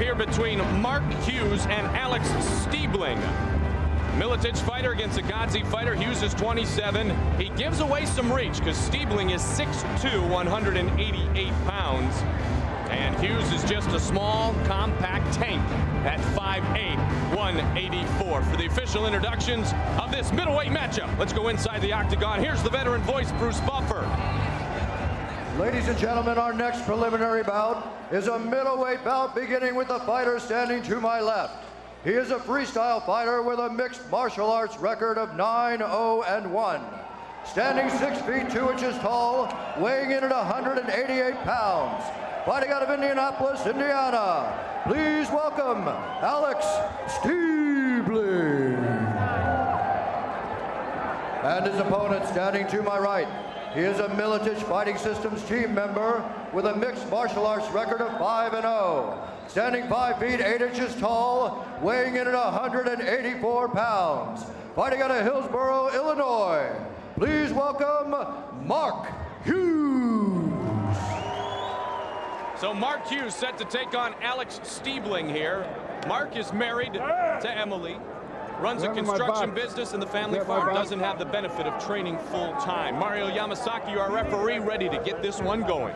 here between Mark Hughes and Alex Stiebling. Miletich fighter against a Godzi fighter. Hughes is 27. He gives away some reach because Stiebling is 6'2", 188 pounds. And Hughes is just a small, compact tank at 5'8", 184. For the official introductions of this middleweight matchup, let's go inside the octagon. Here's the veteran voice, Bruce Buffer. Ladies and gentlemen, our next preliminary bout is a middleweight bout beginning with the fighter standing to my left. He is a freestyle fighter with a mixed martial arts record of 9-0-1. Standing 6 feet 2 inches tall, weighing in at 188 pounds. Fighting out of Indianapolis, Indiana, please welcome Alex Stiebling. And his opponent standing to my right. He is a Miletich Fighting Systems team member with a mixed martial arts record of 5-0. Standing 5 feet 8 inches tall, weighing in at 184 pounds. Fighting out of Hillsboro, Illinois, please welcome Mark Hughes. So Mark Hughes set to take on Alex Stiebling here. Mark is married to Emily, runs a construction business, and the family farm doesn't have the benefit of training full time. Mario Yamasaki, our referee, ready to get this one going.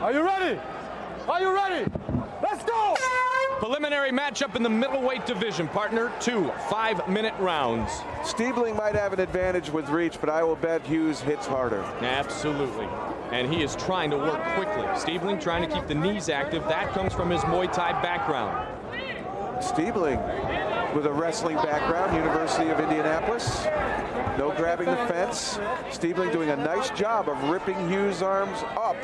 Are you ready? Are you ready? Let's go! Preliminary matchup in the middleweight division, partner. 2 5-minute rounds. Stiebling might have an advantage with reach, but I will bet Hughes hits harder. Absolutely. And he is trying to work quickly. Stiebling trying to keep the knees active. That comes from his Muay Thai background. Stiebling with a wrestling background, University of Indianapolis. No grabbing the fence. Stiebling doing a nice job of ripping Hughes' arms up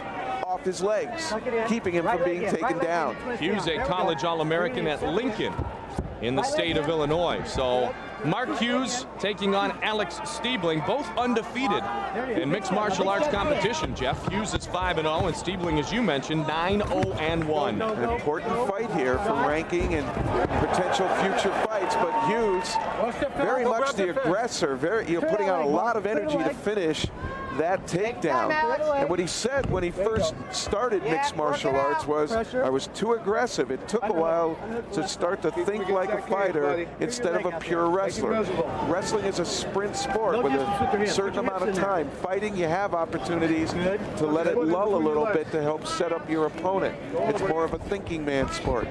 off his legs, keeping him from being taken down. Hughes, a college All-American at Lincoln in the state of Illinois. So Mark Hughes taking on Alex Stiebling, both undefeated in mixed martial arts competition, Jeff. Hughes is 5-0, and Stiebling, as you mentioned, 9-0-1. An important fight here for ranking and potential future fights, but Hughes, very much the aggressor, putting out a lot of energy to finish that takedown. And what he said when he first started mixed martial arts was, I was too aggressive. It took a while to start to think like a fighter instead of a pure wrestler. Wrestling is a sprint sport with a certain amount of time. Fighting, you have opportunities to let it lull a little bit to help set up your opponent. It's more of a thinking man sport.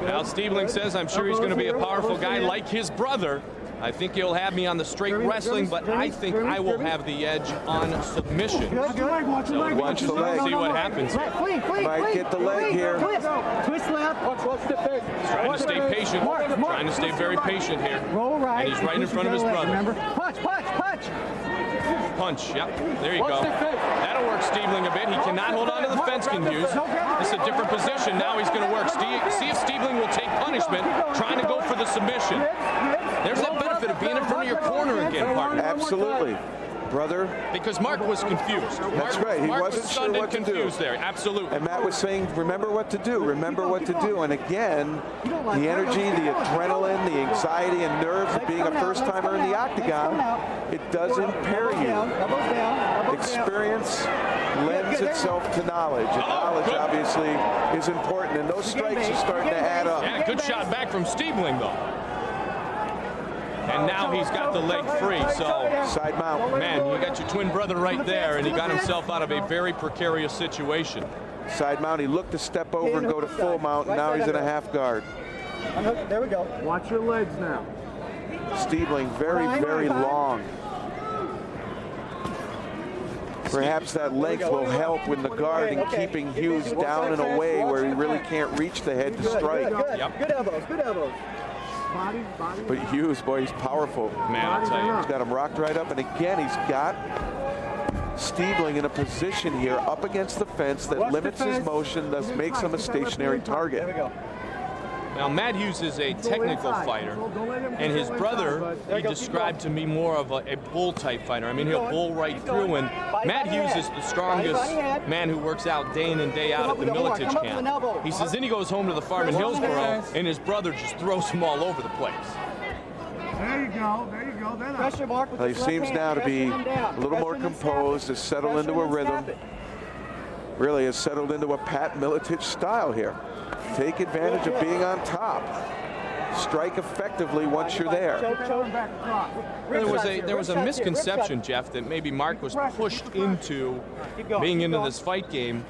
Now Stiebling says, I'm sure he's going to be a powerful guy like his brother. I think he'll have me on the straight wrestling, but I think I will have the edge on submission. So watch the leg. See what happens. Might get the leg here. Twist left. Trying to stay patient. Trying to stay very patient here. Roll right. And he's right in front of his brother. Punch, punch, punch. Punch, yep, there you go. That'll work Stiebling a bit. He cannot hold on to the fence, can Hughes. This is a different position. Now he's going to work. See if Stiebling will take punishment, trying to go for the submission. There's that benefit of being in front of your corner again, partner. Absolutely. Brother. Because Mark was confused. That's right. He wasn't sure what to do. There, absolutely. And Matt was saying, remember what to do. Remember what to do. And again, the energy, the adrenaline, the anxiety and nerves of being a first-timer in the octagon, it does impair you. Experience lends itself to knowledge. And knowledge, obviously, is important. And those strikes are starting to add up. Yeah, good shot back from Stiebling, though. And now he's got the leg free, so side mount. Man, you got your twin brother right there, and he got himself out of a very precarious situation. Side mount, he looked to step over and go to full mount, and now he's in a half guard. There we go. Watch your legs now. Stiebling very, very long. Perhaps that length will help with the guard in keeping Hughes down in a way where he really can't reach the head to strike. Yep. Good elbows, good elbows. But Hughes, boy, he's powerful. Man, I'll tell you. He's got him rocked right up, and again, he's got Stiebling in a position here up against the fence that limits his motion, thus makes him a stationary target. There we go. Now, Matt Hughes is a technical fighter, and his brother, he described to me more of a bull-type fighter. I mean, he'll bull right through, and Matt Hughes is the strongest man who works out day in and day out at the Miletich camp. He says then he goes home to the farm in Hillsboro, and his brother just throws him all over the place. There you go, there you go. Pressure mark with he seems now to be a little more composed, to settle into a rhythm. Really has settled into a Pat Miletich style here. Take advantage of being on top. Strike effectively once you're there. There was a misconception, Jeff, that maybe Mark was pushed into being into this fight game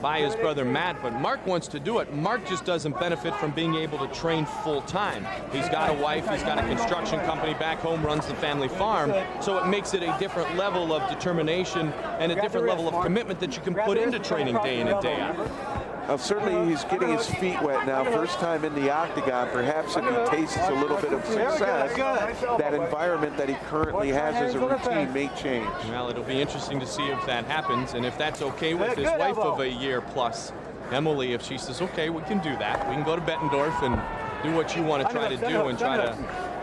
by his brother Matt, but Mark wants to do it. Mark just doesn't benefit from being able to train full time. He's got a wife, he's got a construction company back home, runs the family farm, so it makes it a different level of determination and a different level of commitment that you can put into training day in and day out. Certainly he's getting his feet wet now, first time in the octagon. Perhaps if he tastes a little bit of success, that environment that he currently has as a routine may change. Well, it'll be interesting to see if that happens, and if that's okay with his wife of a year plus, Emily, if she says, okay, we can do that. We can go to Bettendorf and do what you want to try to do and try to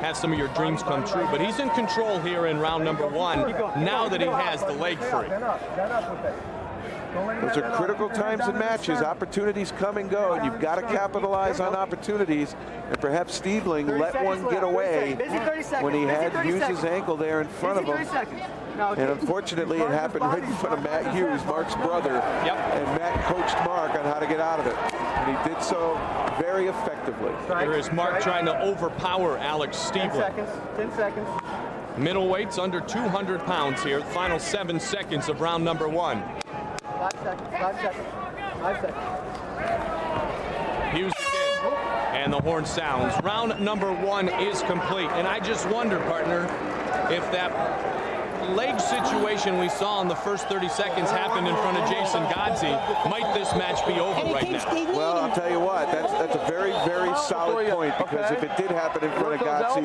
have some of your dreams come true. But he's in control here in round number 1 now that he has the leg free. Those are critical times in matches. Opportunities come and go, and you've got to capitalize on opportunities. And perhaps Stiebling let one get away when he had Hughes' ankle there in front of him. And unfortunately, it happened right in front of Matt Hughes, Mark's brother. Yep. And Matt coached Mark on how to get out of it. And he did so very effectively. Here is Mark trying to overpower Alex Stiebling. 10 seconds. Middleweights under 200 pounds here. Final 7 seconds of round number 1. 5 seconds. 5 seconds. 5 seconds. Hughes again, and the horn sounds. Round number 1 is complete, and I just wonder, partner, if that leg situation we saw in the first 30 seconds happened in front of Jason Godsey. Might this match be over right now? Well, I'll tell you what, that's a very, very solid point, because if it did happen in front of Godsey,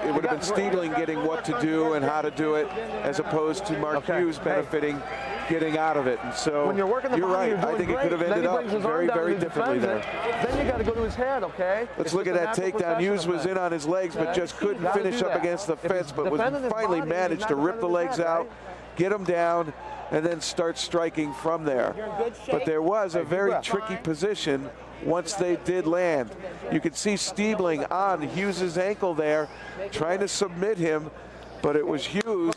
it would have been Stiebling getting what to do and how to do it, as opposed to Mark Hughes benefiting getting out of it. And so When you're working the body, right. I think it could have ended up very, very differently there. Then you got to go to his head, okay? Let's look at that takedown. Hughes was in on his legs, but just couldn't finish up against the fence, but was finally managed to rip the legs out, get him down, and then start striking from there. But there was a very tricky position once they did land. You could see Stiebling on Hughes' ankle there, trying to submit him, but it was Hughes,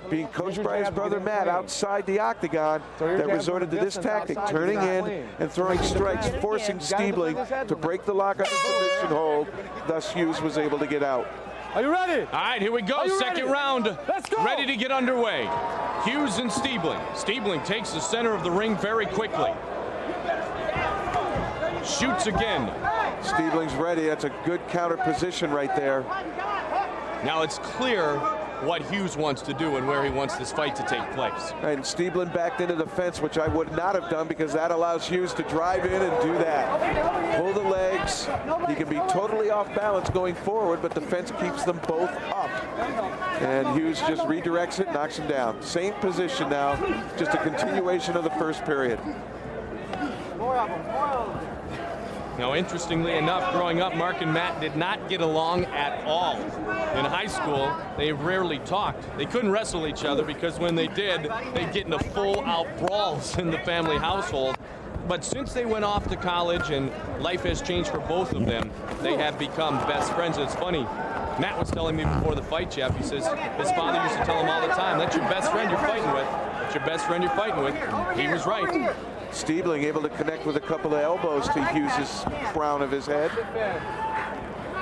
being coached by his brother Matt outside the octagon, that resorted to this tactic, turning in and throwing strikes, forcing Stiebling to break the lock on the submission hold. Thus Hughes was able to get out. Are you ready? All right, here we go. Second round. Let's go. Ready to get underway. Hughes and Stiebling. Stiebling takes the center of the ring very quickly. Shoots again. Stiebling's ready. That's a good counter position right there. Now it's clear what Hughes wants to do and where he wants this fight to take place. And Stiebling backed into the fence, which I would not have done, because that allows Hughes to drive in and do that. Pull the legs. He can be totally off balance going forward, but the fence keeps them both up. And Hughes just redirects it, knocks him down. Same position now, just a continuation of the first period. Now, interestingly enough, growing up, Mark and Matt did not get along at all. In high school, they rarely talked. They couldn't wrestle each other because when they did, they'd get into full-out brawls in the family household. But since they went off to college and life has changed for both of them, they have become best friends. And it's funny, Matt was telling me before the fight, Jeff, he says his father used to tell him all the time, that's your best friend you're fighting with. That's your best friend you're fighting with. He was right. Stiebling able to connect with a couple of elbows to Hughes' crown of his head.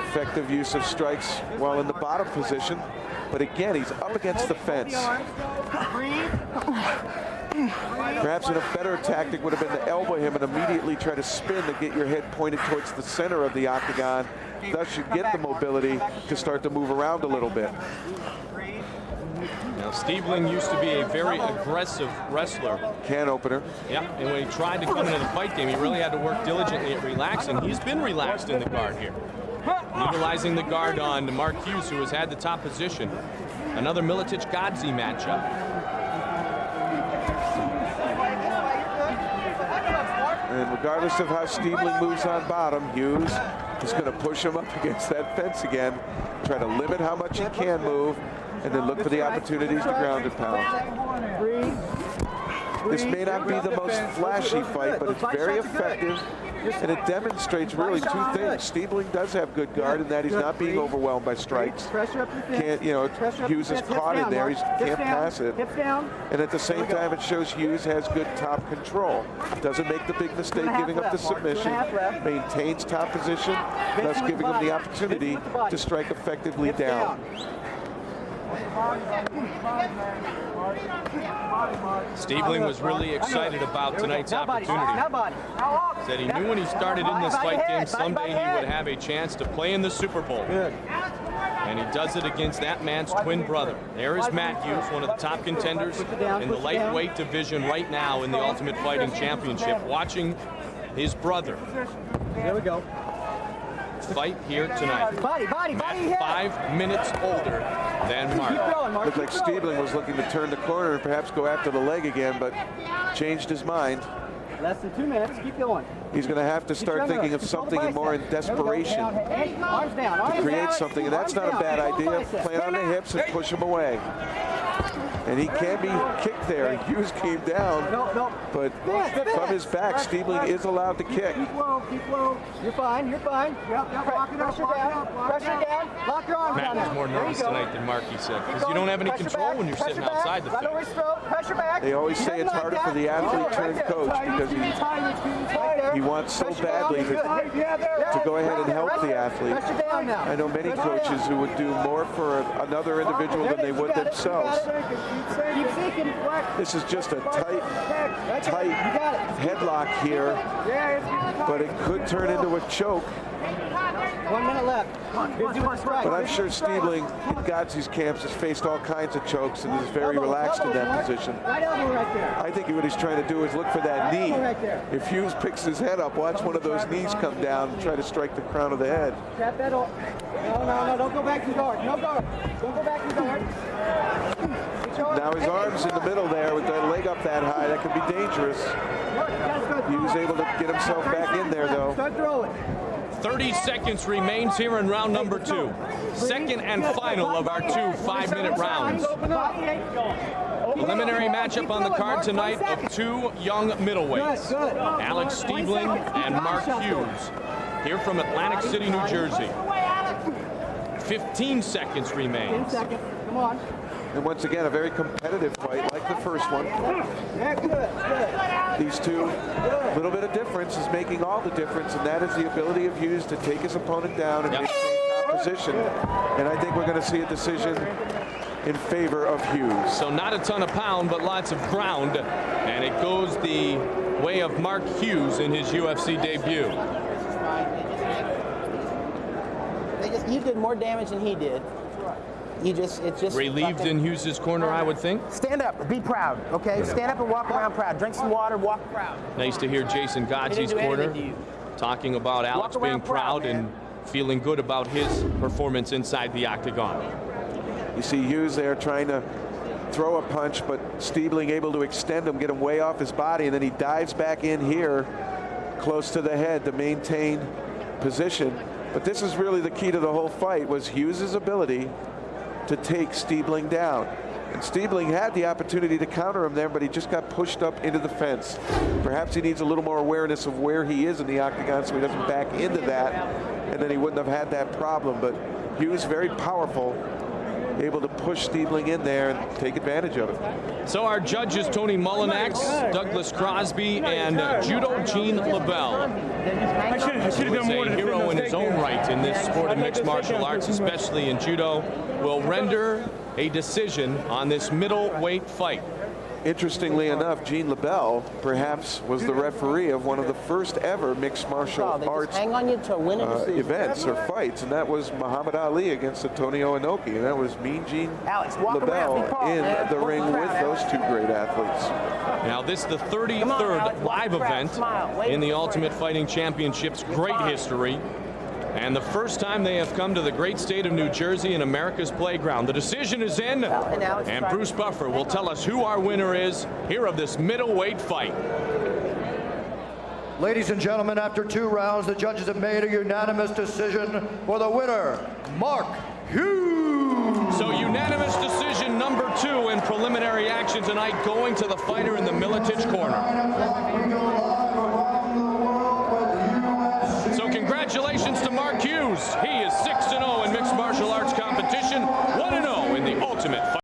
Effective use of strikes while in the bottom position. But again, he's up against the fence. Perhaps a better tactic would have been to elbow him and immediately try to spin to get your head pointed towards the center of the octagon. Thus you get the mobility to start to move around a little bit. Now, Stiebling used to be a very aggressive wrestler. Can opener. Yeah, and when he tried to come into the fight game, he really had to work diligently at relaxing. He's been relaxed in the guard here. Utilizing the guard on Mark Hughes, who has had the top position. Another Miletich-Godsey matchup. And regardless of how Stiebling moves on bottom, Hughes is going to push him up against that fence again, try to limit how much he can move, and then look for the opportunities to ground and pound. This may not be the most flashy fight, but it's very effective, and it demonstrates really two things. Stiebling does have good guard in that he's not being overwhelmed by strikes. Can't, you know, Hughes is caught in there. He can't pass it. And at the same time, it shows Hughes has good top control. Doesn't make the big mistake giving up the submission. Maintains top position, thus giving him the opportunity to strike effectively down. Stiebling was really excited about tonight's opportunity. Said he knew when he started in this fight game someday he would have a chance to play in the Super Bowl. And he does it against that man's twin brother. There is Matt Hughes, one of the top contenders in the lightweight division right now in the Ultimate Fighting Championship, watching his brother fight here tonight. Matt, 5 minutes older than Mark. Looked like Stiebling was looking to turn the corner and perhaps go after the leg again, but changed his mind. Less than 2 minutes. Keep going. He's going to have to start thinking of something more in desperation to create something, and that's not a bad idea. Play on the hips and push him away. And he can be kicked there. Hughes came down, but from his back, Stiebling is allowed to kick. Keep low, keep low. You're fine, you're fine. Pressure down. Lock your arms down. Matt was more nervous tonight than Mark, he said, because you don't have any control when you're sitting outside the fence. Pressure back. They always say it's harder for the athlete turned coach because he wants so badly to go ahead and help the athlete. I know many coaches who would do more for another individual than they would themselves. This is just a tight headlock here, but it could turn into a choke. 1 minute left. But I'm sure Stiebling in Godsey's camps has faced all kinds of chokes and is very relaxed in that position. I think what he's trying to do is look for that knee. If Hughes picks his head up, watch one of those knees come down and try to strike the crown of the head. No, don't go back to guard. No guard. Don't go back to guard. Now his arm's in the middle there with that leg up that high. That could be dangerous. He was able to get himself back in there, though. 30 seconds remains here in round number 2. Second and final of our 2 5-minute rounds. Preliminary matchup on the card tonight of 2 young middleweights, Alex Stiebling and Mark Hughes, here from Atlantic City, New Jersey. 15 seconds remains. Come on. And once again, a very competitive fight like the first one. These two, a little bit of difference is making all the difference, and that is the ability of Hughes to take his opponent down and maintain top position. And I think we're going to see a decision in favor of Hughes. So not a ton of pound, but lots of ground. And it goes the way of Mark Hughes in his UFC debut. You did more damage than he did. It's just relieved in Hughes's corner, I would think. Stand up, be proud, okay? Stand up and walk around proud. Drink some water, walk proud. Nice to hear Jason Godsey's corner talking about Alex being proud and feeling good about his performance inside the octagon. You see Hughes there trying to throw a punch, but Stiebling able to extend him, get him way off his body, and then he dives back in here close to the head to maintain position. But this is really the key to the whole fight, was Hughes's ability to take Stiebling down. And Stiebling had the opportunity to counter him there, but he just got pushed up into the fence. Perhaps he needs a little more awareness of where he is in the octagon so he doesn't back into that, and then he wouldn't have had that problem. But Hughes very powerful, able to push Stiebling in there and take advantage of it. So our judges, Tony Mullinax, Douglas Crosby, and Judo Gene LaBelle. Who is a hero in his own right in this sport of mixed martial arts, especially in judo, will render a decision on this middleweight fight. Interestingly enough, Gene LaBelle perhaps was the referee of one of the first ever mixed martial arts events or fights, and that was Muhammad Ali against Antonio Inoki, and that was Mean Gene LaBelle in the ring with those two great athletes. Now this is the 33rd live event in the Ultimate Fighting Championship's great history, and the first time they have come to the great state of New Jersey in America's playground. The decision is in, and Bruce Buffer will tell us who our winner is here of this middleweight fight. Ladies and gentlemen, after 2 rounds, the judges have made a unanimous decision for the winner, Mark Hughes. So unanimous decision number 2 in preliminary action tonight, going to the fighter in the Miletich corner.